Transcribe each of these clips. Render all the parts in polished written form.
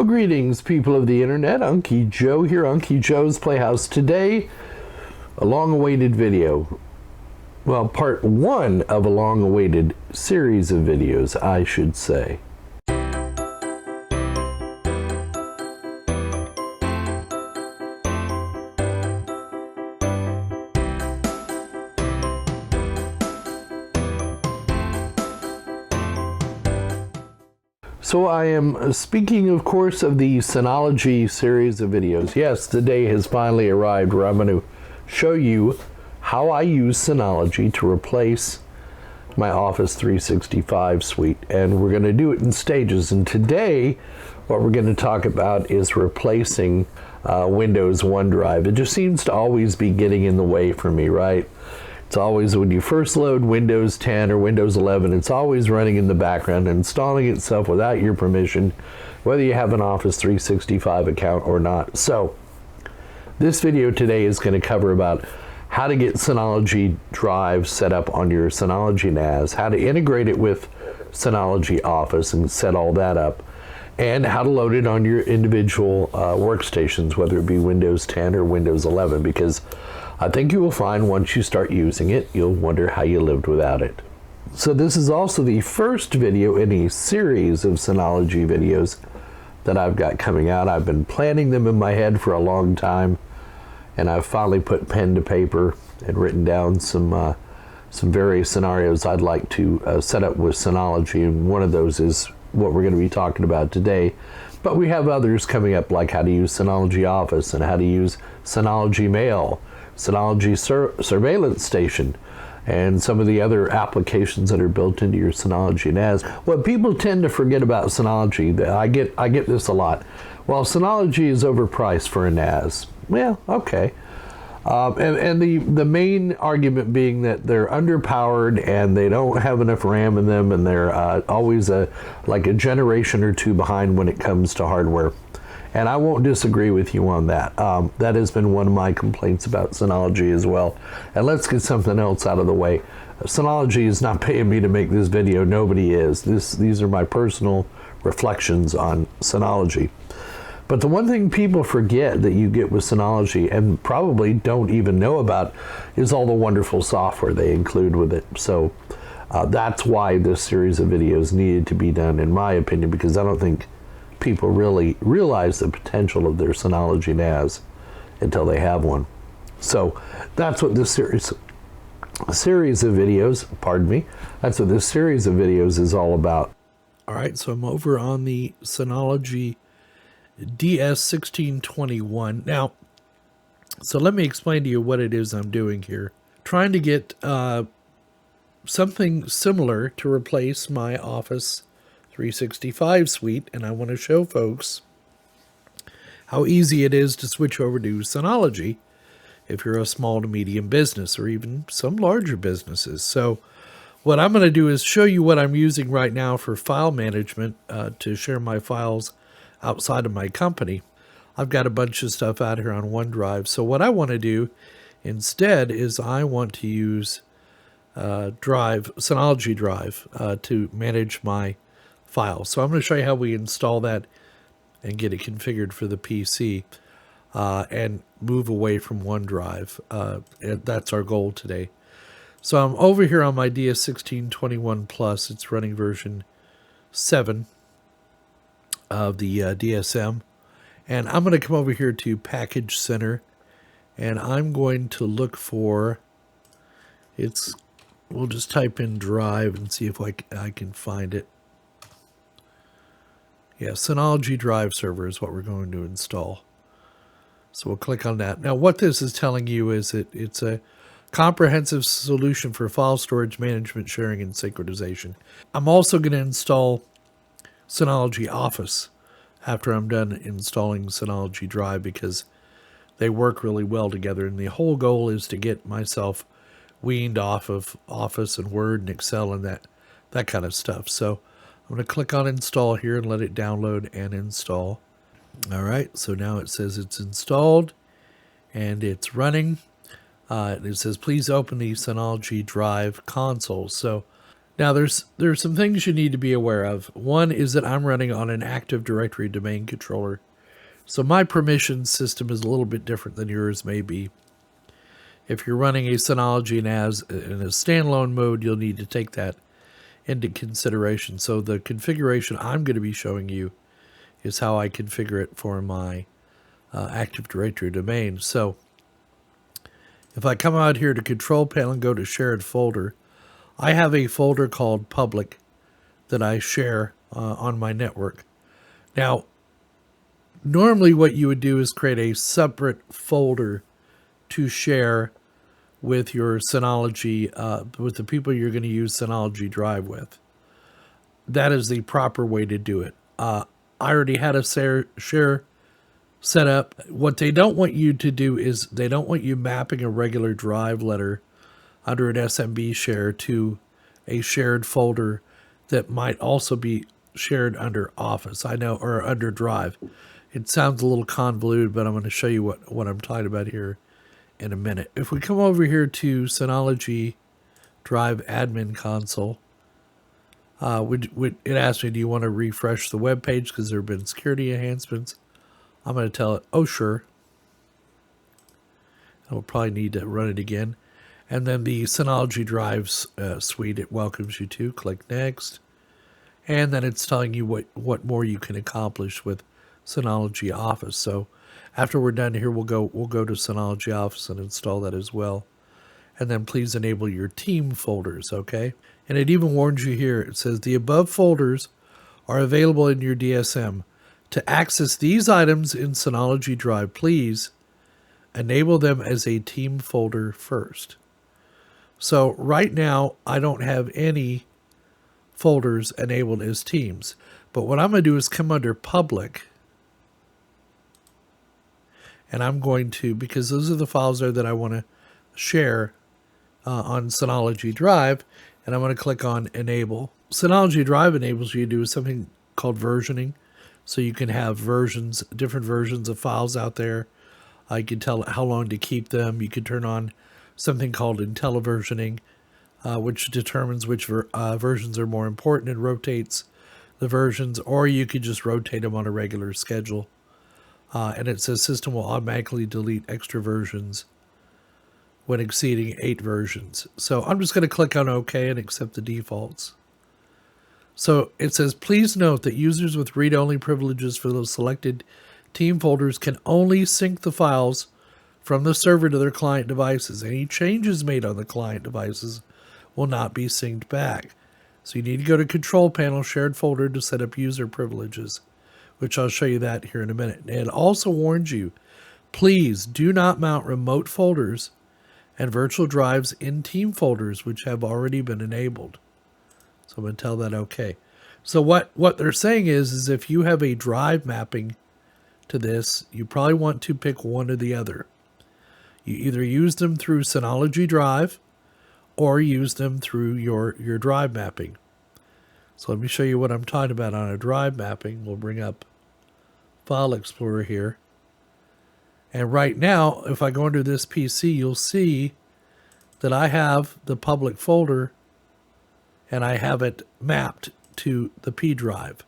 Well, greetings, people of the internet. Unky Joe here, Unky Joe's Playhouse. Today, a long-awaited video. Well, part one of a long-awaited series of videos, I should say. So I am speaking, of course, of the Synology series of videos. Yes, the day has finally arrived where I'm going to show you how I use Synology to replace my Office 365 suite. And we're going to do it in stages. And today, what we're going to talk about is replacing Windows OneDrive. It just seems to always be getting in the way for me, right? It's always when you first load Windows 10 or Windows 11, it's always running in the background and installing itself without your permission, whether you have an Office 365 account or not. So this video today is going to cover about how to get Synology Drive set up on your Synology NAS, how to integrate it with Synology Office and set all that up, and how to load it on your individual workstations, whether it be Windows 10 or Windows 11, because I think you will find once you start using it, you'll wonder how you lived without it. So this is also the first video in a series of Synology videos that I've got coming out. I've been planning them in my head for a long time, and I've finally put pen to paper and written down some various scenarios I'd like to set up with Synology, and one of those is what we're going to be talking about today. But we have others coming up, like how to use Synology Office and how to use Synology Mail, Synology Surveillance Station, and some of the other applications that are built into your Synology NAS. What people tend to forget about Synology, I get this a lot. Well, Synology is overpriced for a NAS. Well, okay. And the main argument being that they're underpowered and they don't have enough RAM in them, and they're always like a generation or two behind when it comes to hardware. And I won't disagree with you on that. That has been one of my complaints about Synology as well. And let's get something else out of the way. Synology is not paying me to make this video. Nobody is. These are my personal reflections on Synology. But the one thing people forget that you get with Synology, and probably don't even know about, is all the wonderful software they include with it. So that's why this series of videos needed to be done, in my opinion, because I don't think people really realize the potential of their Synology NAS until they have one. So that's what this series of videos, pardon me, that's what this series of videos is all about. All right, so I'm over on the Synology DS1621. Now, so let me explain to you what it is I'm doing here. Trying to get something similar to replace my Office 365 suite, and I want to show folks how easy it is to switch over to Synology if you're a small to medium business or even some larger businesses. So what I'm going to do is show you what I'm using right now for file management to share my files outside of my company. I've got a bunch of stuff out here on OneDrive. So what I want to do instead is I want to use Synology Drive to manage my files. So I'm going to show you how we install that and get it configured for the PC and move away from OneDrive. And that's our goal today. So I'm over here on my DS1621 Plus. It's running version 7 of the DSM. And I'm going to come over here to Package Center, and I'm going to look for, we'll just type in Drive and see if I can find it. Yeah, Synology Drive Server is what we're going to install. So we'll click on that. Now what this is telling you is that it's a comprehensive solution for file storage management, sharing, and synchronization. I'm also going to install Synology Office after I'm done installing Synology Drive, because they work really well together, and the whole goal is to get myself weaned off of Office and Word and Excel and that kind of stuff. So I'm going to click on install here and let it download and install. All right, so now it says it's installed and it's running. It says please open the Synology Drive console. So Now, there's some things you need to be aware of. One is that I'm running on an Active Directory domain controller. So my permission system is a little bit different than yours may be. If you're running a Synology NAS in a standalone mode, you'll need to take that into consideration. So the configuration I'm going to be showing you is how I configure it for my Active Directory domain. So if I come out here to Control Panel and go to Shared Folder, I have a folder called Public that I share on my network. Now, normally what you would do is create a separate folder to share with your Synology, with the people you're going to use Synology Drive with. That is the proper way to do it. I already had a share set up. What they don't want you to do is they don't want you mapping a regular drive letter under an SMB share to a shared folder that might also be shared under Office, I know, or under Drive. It sounds a little convoluted, but I'm going to show you what I'm talking about here in a minute. If we come over here to Synology Drive Admin Console, it asks me, do you want to refresh the web page because there have been security enhancements? I'm going to tell it, oh, sure. I'll probably need to run it again. And then the Synology Drives suite it welcomes you to. Click Next. And then it's telling you what more you can accomplish with Synology Office. So after we're done here, we'll go to Synology Office and install that as well. And then please enable your team folders, okay? And it even warns you here. It says the above folders are available in your DSM. To access these items in Synology Drive, please enable them as a team folder first. So right now, I don't have any folders enabled as teams. But what I'm going to do is come under Public. And I'm going to, because those are the files there that I want to share on Synology Drive, and I'm going to click on Enable. Synology Drive enables you to do something called versioning. So you can have different versions of files out there. You can tell it how long to keep them. You can turn on something called IntelliVersioning, which determines which versions are more important and rotates the versions, or you could just rotate them on a regular schedule. And it says system will automatically delete extra versions when exceeding 8 versions. So I'm just going to click on OK and accept the defaults. So it says, please note that users with read-only privileges for those selected team folders can only sync the files from the server to their client devices. Any changes made on the client devices will not be synced back. So you need to go to Control Panel, Shared Folder to set up user privileges, which I'll show you that here in a minute. And it also warns you, please do not mount remote folders and virtual drives in team folders which have already been enabled. So I'm going to tell that okay. So what they're saying is if you have a drive mapping to this, you probably want to pick one or the other. You either use them through Synology Drive or use them through your drive mapping. So let me show you what I'm talking about on a drive mapping. We'll bring up File Explorer here. And right now, if I go into this PC, you'll see that I have the public folder and I have it mapped to the P drive.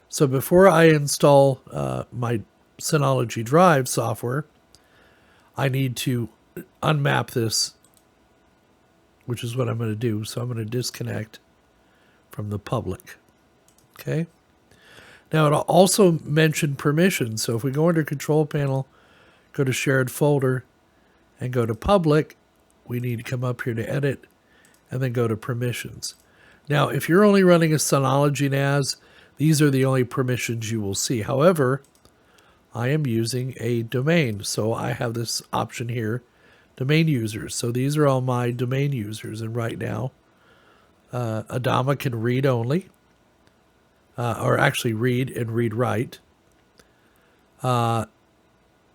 So before I install my Synology Drive software, I need to unmap this, which is what I'm going to do. So I'm going to disconnect from the public. Okay. Now it'll also mention permissions. So if we go under Control Panel, go to Shared Folder, and go to Public, we need to come up here to Edit, and then go to Permissions. Now, if you're only running a Synology NAS, these are the only permissions you will see. However, I am using a domain, so I have this option here, domain users. So these are all my domain users, and right now, Adama can read only, or actually read and read write.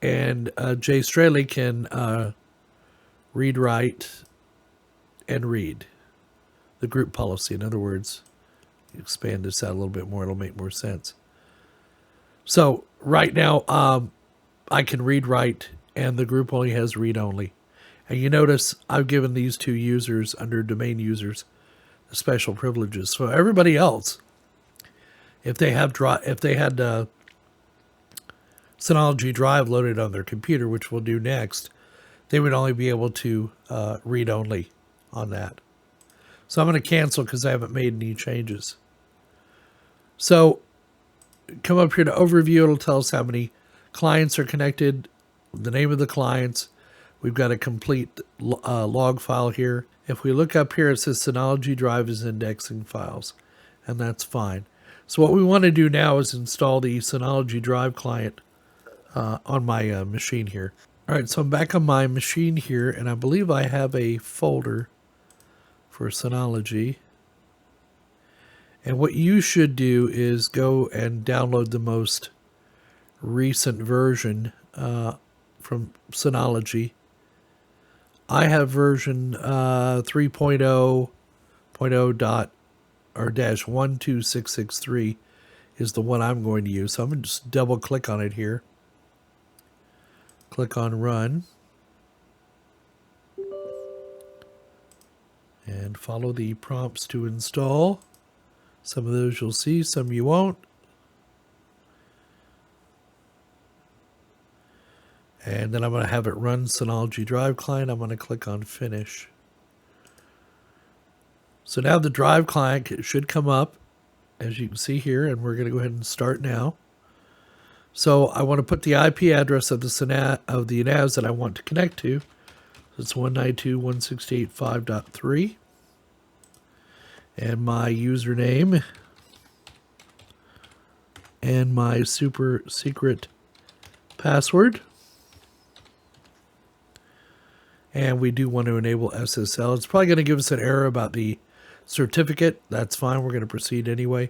And Jay Straley can read, write, and read the group policy. In other words, expand this out a little bit more, it'll make more sense. So right now, I can read, write, and the group only has read only. And you notice I've given these two users under domain users special privileges. So everybody else, if they had Synology Drive loaded on their computer, which we'll do next, they would only be able to read only on that. So I'm going to cancel because I haven't made any changes. So come up here to overview. It'll tell us how many clients are connected, the name of the clients. We've got a complete log file here. If we look up here, it says Synology Drive is indexing files, and that's fine. So what we want to do now is install the Synology Drive client on my machine here. All right, so I'm back on my machine here, and I believe I have a folder for Synology. And what you should do is go and download the most recent version from Synology. I have version 3.0.0 or dash 12663 is the one I'm going to use. So I'm going to just double click on it here. Click on Run. And follow the prompts to install. Some of those you'll see, some you won't. And then I'm going to have it run Synology Drive client. I'm going to click on Finish. So now the Drive client should come up, as you can see here, and we're going to go ahead and start now. So I want to put the IP address of the NAS that I want to connect to. So it's 192.168.5.3. And my username and my super secret password. And we do want to enable SSL. It's probably going to give us an error about the certificate. That's fine. We're going to proceed anyway.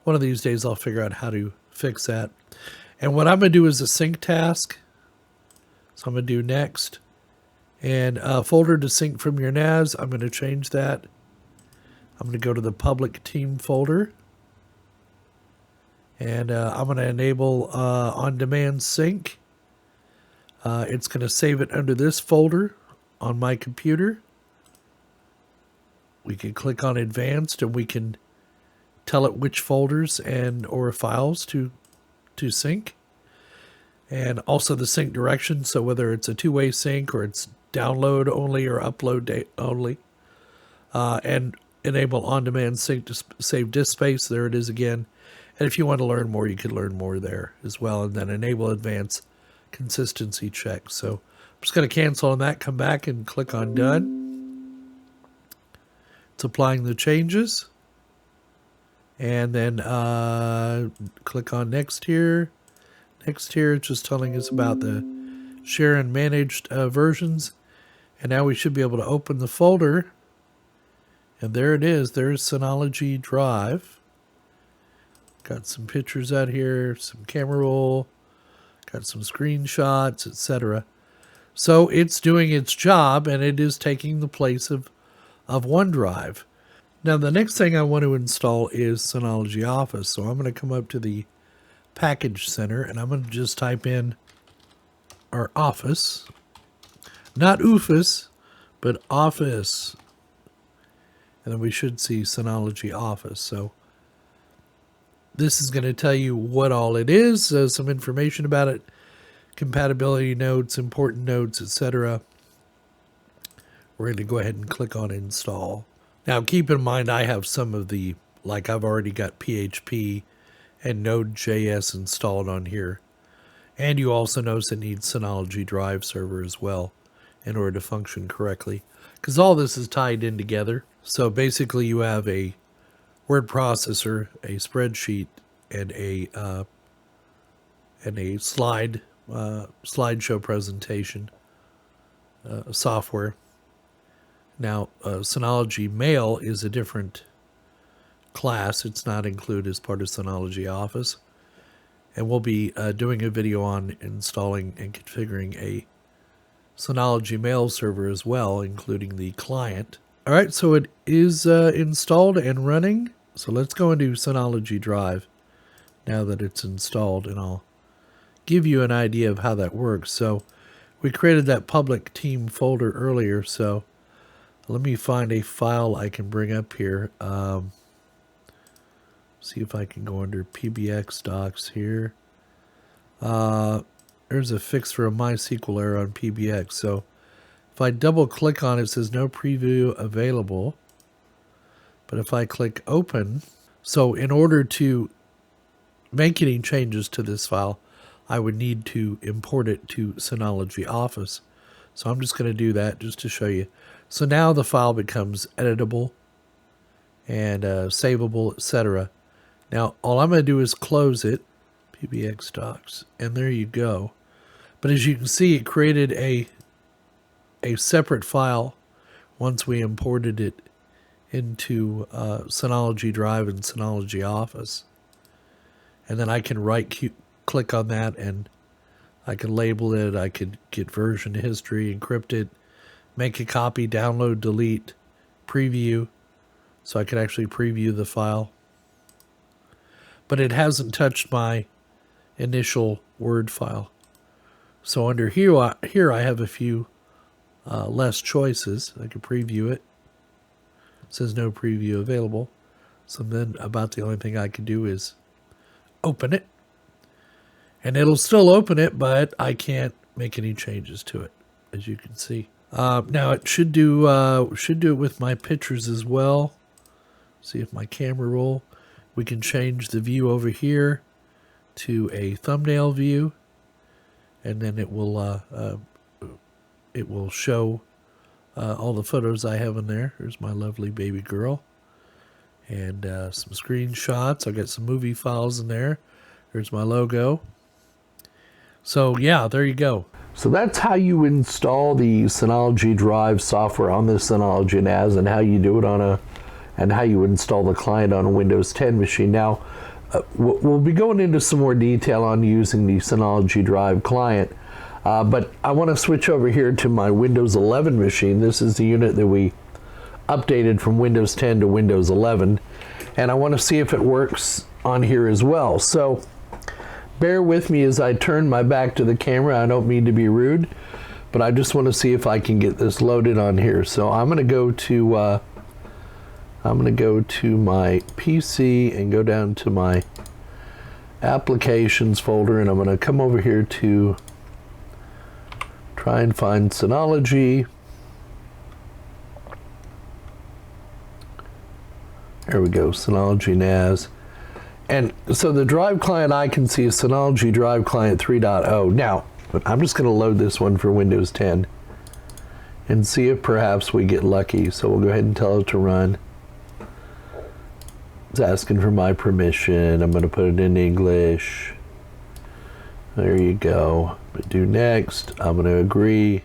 One of these days I'll figure out how to fix that. And what I'm going to do is a sync task. So I'm going to do next. And folder to sync from your NAS. I'm going to change that. I'm going to go to the public team folder. And I'm going to enable on-demand sync. It's going to save it under this folder on my computer. We can click on advanced and we can tell it which folders and or files to sync. And also the sync direction, so whether it's a two-way sync or it's download only or upload only. And enable on-demand sync to save disk space. There it is again. And if you want to learn more, you can learn more there as well. And then enable advanced consistency check. So I'm just going to cancel on that, come back and click on Done. It's applying the changes. And then click on Next here. Next here, it's just telling us about the share and managed versions. And now we should be able to open the folder. And there it is. There's Synology Drive. Got some pictures out here, some camera roll, got some screenshots, etc. So it's doing its job, and it is taking the place of OneDrive. Now the next thing I want to install is Synology Office. So I'm going to come up to the Package Center, and I'm going to just type in our Office. Not Oofus, but Office. And then we should see Synology Office. So this is going to tell you what all it is, some information about it, compatibility notes, important notes, etc. We're going to go ahead and click on Install. Now keep in mind I have some of the, like I've already got PHP and Node.js installed on here. And you also notice it needs Synology Drive server as well in order to function correctly. Because all this is tied in together. So basically you have a word processor, a spreadsheet, and a slideshow presentation software. Now, Synology Mail is a different class. It's not included as part of Synology Office. And we'll be doing a video on installing and configuring a Synology Mail server as well, including the client. All right, so it is installed and running. So let's go into Synology Drive now that it's installed, and I'll give you an idea of how that works. So we created that public team folder earlier, so Let me find a file I can bring up here. See if I can go under PBX docs here. There's a fix for a MySQL error on PBX. So if I double click on it, it says no preview available. But if I click open, so in order to make any changes to this file, I would need to import it to Synology Office. So I'm just going to do that just to show you. So now the file becomes editable and savable, etc. Now all I'm going to do is close it, PBX docs, and there you go. But as you can see, it created a separate file once we imported it into Synology Drive and Synology Office. And then I can right-click on that and I can label it, I could get version history, encrypt it, make a copy, download, delete, preview, so I can actually preview the file. But it hasn't touched my initial Word file. So under here I have a few less choices. I can preview it. It says no preview available. So then about the only thing I can do is open it. And it'll still open it, but I can't make any changes to it, as you can see. Now it should do it with my pictures as well. See if my camera roll. We can change the view over here to a thumbnail view, and then it will show all the photos I have in there. Here's my lovely baby girl, and some screenshots. I got some movie files in there. There's my logo. So yeah, there you go. So that's how you install the Synology Drive software on the Synology NAS, and how you do it and how you install the client on a Windows 10 machine. Now, we'll be going into some more detail on using the Synology Drive client, but I want to switch over here to my Windows 11 machine. This is the unit that we updated from Windows 10 to Windows 11, and I want to see if it works on here as well. So bear with me as I turn my back to the camera. I don't mean to be rude, but I just want to see if I can get this loaded on here. So I'm going to go to my PC and go down to my applications folder, and I'm going to come over here to try and find Synology. There we go, Synology NAS. And so the drive client I can see is Synology Drive Client 3.0. Now, I'm just going to load this one for Windows 10 and see if perhaps we get lucky. So we'll go ahead and tell it to run. It's asking for my permission. I'm going to put it in English. There you go. Do next. I'm going to agree.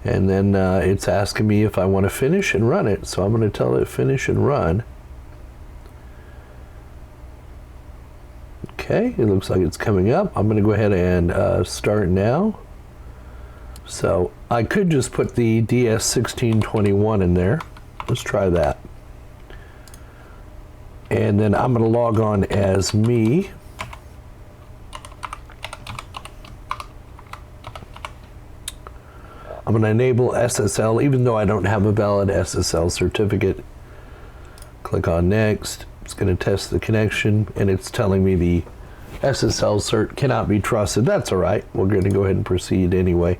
And then it's asking me if I want to finish and run it. So I'm going to tell it finish and run. Okay, it looks like it's coming up. I'm going to go ahead and start now. So I could just put the DS1621 in there. Let's try that. And then I'm going to log on as me. I'm going to enable SSL even though I don't have a valid SSL certificate. Click on next. It's going to test the connection, and it's telling me the SSL cert cannot be trusted. That's all right. We're going to go ahead and proceed anyway.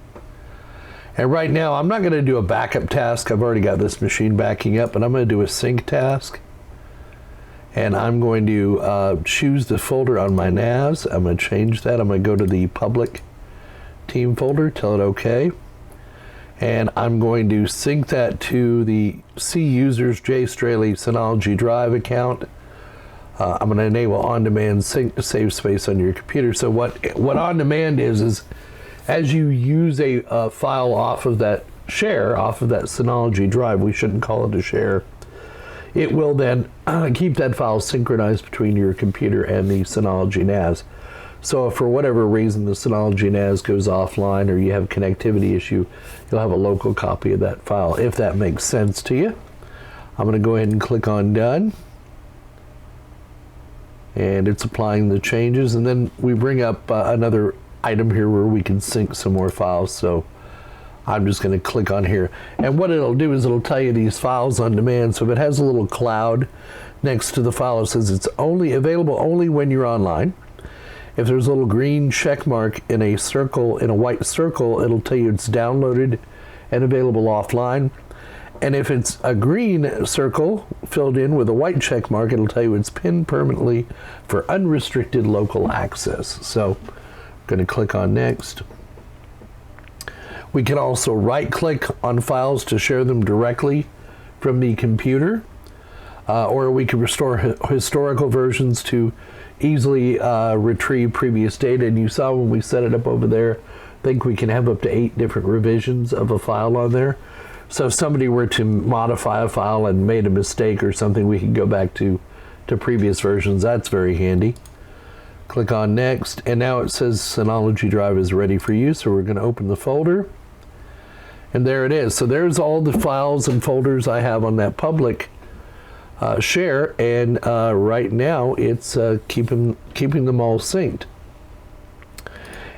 And right now, I'm not going to do a backup task. I've already got this machine backing up, but I'm going to do a sync task. And I'm going to choose the folder on my NAS. I'm going to change that. I'm going to go to the public team folder, tell it OK. And I'm going to sync that to the C users J Straley Synology Drive account. I'm going to enable on-demand sync to save space on your computer. So what on-demand is as you use a file off of that share, off of that Synology Drive, we shouldn't call it a share, it will then keep that file synchronized between your computer and the Synology NAS. So if for whatever reason the Synology NAS goes offline or you have a connectivity issue, you'll have a local copy of that file, if that makes sense to you. I'm going to go ahead and click on Done. And it's applying the changes, and then we bring up another item here where we can sync some more files. So I'm just going to click on here. And what it'll do is it'll tell you these files on demand. So if it has a little cloud next to the file, it says it's only available only when you're online. If there's a little green check mark in a circle, in a white circle, it'll tell you it's downloaded and available offline. And if it's a green circle filled in with a white check mark, it'll tell you it's pinned permanently for unrestricted local access. So I'm going to click on next. We can also right click on files to share them directly from the computer, or we can restore historical versions to easily retrieve previous data. And you saw when we set it up over there, I think we can have up to 8 different revisions of a file on there. So if somebody were to modify a file and made a mistake or something, we can go back to previous versions. That's very handy. Click on next, and now it says Synology Drive is ready for you. So we're going to open the folder, and there it is. So there's all the files and folders I have on that public share, and right now it's keeping them all synced.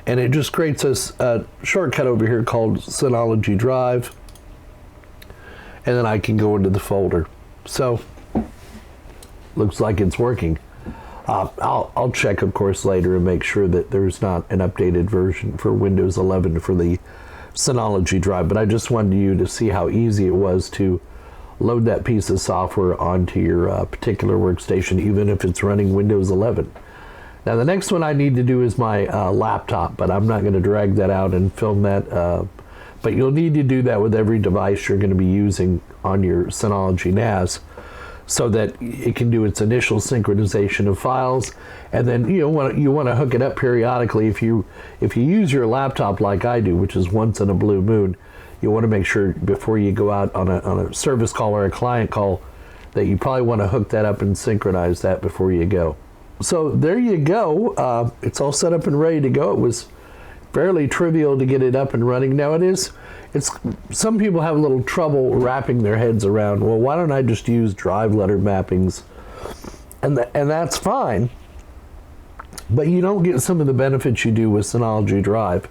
And it just creates a shortcut over here called Synology Drive, and then I can go into the folder. So looks like it's working. I'll check, of course, later and make sure that there's not an updated version for Windows 11 for the Synology Drive, but I just wanted you to see how easy it was to load that piece of software onto your particular workstation, even if it's running Windows 11. Now the next one I need to do is my laptop, but I'm not going to drag that out and film that. But you'll need to do that with every device you're going to be using on your Synology NAS, so that it can do its initial synchronization of files, and then you want to hook it up periodically. If you use your laptop like I do, which is once in a blue moon, you want to make sure before you go out on a service call or a client call that you probably want to hook that up and synchronize that before you go. So there you go. It's all set up and ready to go. It was fairly trivial to get it up and running. Now it's some people have a little trouble wrapping their heads around, well, why don't I just use drive letter mappings? And that's fine, but you don't get some of the benefits you do with Synology Drive,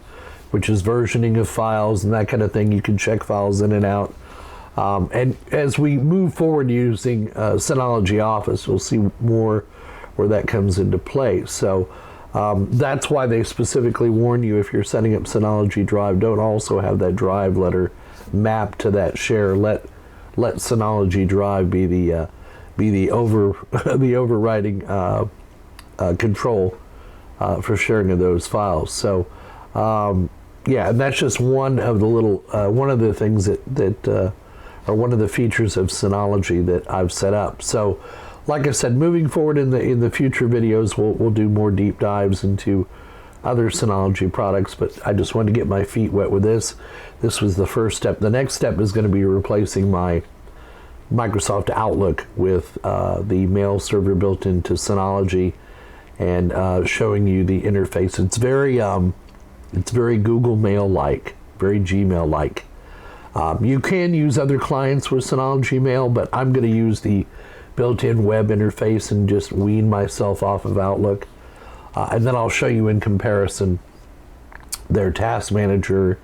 which is versioning of files and that kind of thing. You can check files in and out. And as we move forward using Synology Office, we'll see more where that comes into play. So that's why they specifically warn you, if you're setting up Synology Drive, don't also have that drive letter mapped to that share. Let Synology Drive be the the overriding control for sharing of those files. So yeah, and that's just one of the little one of the things that are one of the features of Synology that I've set up. So like I said, moving forward in the future videos, we'll do more deep dives into other Synology products, but I just wanted to get my feet wet with this. This was the first step. The next step is going to be replacing my Microsoft Outlook with the mail server built into Synology, and showing you the interface. It's very Google Mail-like, very Gmail-like. You can use other clients with Synology Mail, but I'm going to use the built-in web interface and just wean myself off of Outlook. And then I'll show you in comparison their task manager,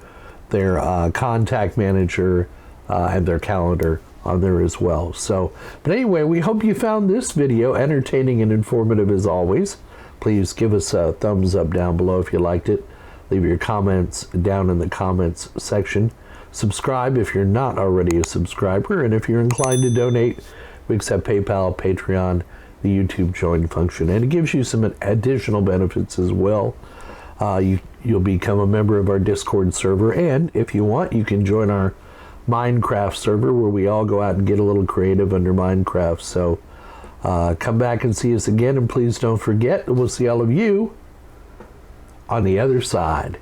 their contact manager, and their calendar on there as well. So, but anyway, we hope you found this video entertaining and informative as always. Please give us a thumbs up down below if you liked it. Leave your comments down in the comments section. Subscribe if you're not already a subscriber, and if you're inclined to donate, we accept PayPal, Patreon, the YouTube join function, and it gives you some additional benefits as well. You'll become a member of our Discord server, and if you want, you can join our Minecraft server where we all go out and get a little creative under Minecraft. So come back and see us again, and please don't forget, we'll see all of you on the other side.